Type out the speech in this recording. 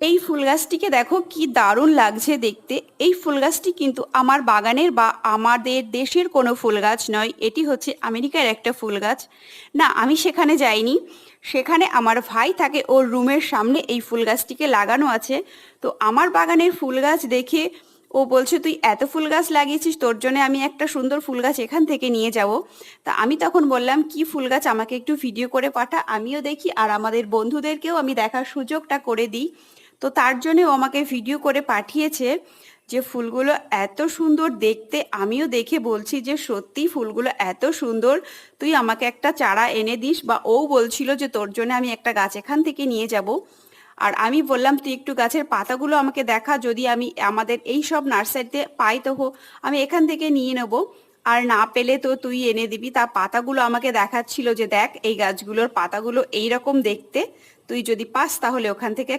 এই ফুল গাছটিকে দেখো কি দারুণ লাগছে দেখতে। এই ফুল গাছটি কিন্তু আমার বাগানের বা আমাদের দেশের কোনো ফুল গাছ নয়, এটি হচ্ছে আমেরিকার একটা ফুল গাছ। না, আমি সেখানে যাইনি, সেখানে আমার ভাই থাকে, ওর রুমের সামনে এই ফুল গাছটিকে লাগানো আছে। তো আমার বাগানের ফুল গাছ দেখে ও বলছে, তুই এত ফুল গাছ লাগিয়েছিস, তোর জন্য আমি একটা সুন্দর ফুল গাছ এখান থেকে নিয়ে যাব। তা আমি তখন বললাম, কি ফুল গাছ, আমাকে একটু ভিডিও করে পাঠা, আমিও দেখি আর আমাদের বন্ধুদেরকেও আমি দেখার সুযোগটা করে দিই। তো তার জন্য ও আমাকে ভিডিও করে পাঠিয়েছে যে ফুলগুলো এত সুন্দর দেখতে। আমিও দেখে বলছি যে সত্যি ফুলগুলো এত সুন্দর, তুই আমাকে একটা চারা এনে দিস। বা ও বলছিল যে তোর জন্য আমি একটা গাছ এখান থেকে নিয়ে যাব। আর আমি বললাম, তুই একটু গাছের পাতাগুলো আমাকে দেখা, যদি আমি আমাদের এই সব নার্সারিতে পাই তো আমি এখান থেকে নিয়ে নেব, আর না পেলে তো তুই এনে দিবি। তা পাতাগুলো আমাকে দেখাচ্ছিল যে দেখ, এই গাছগুলোর পাতাগুলো এইরকম দেখতে, তুই যদি পাস তাহলে ওখান থেকে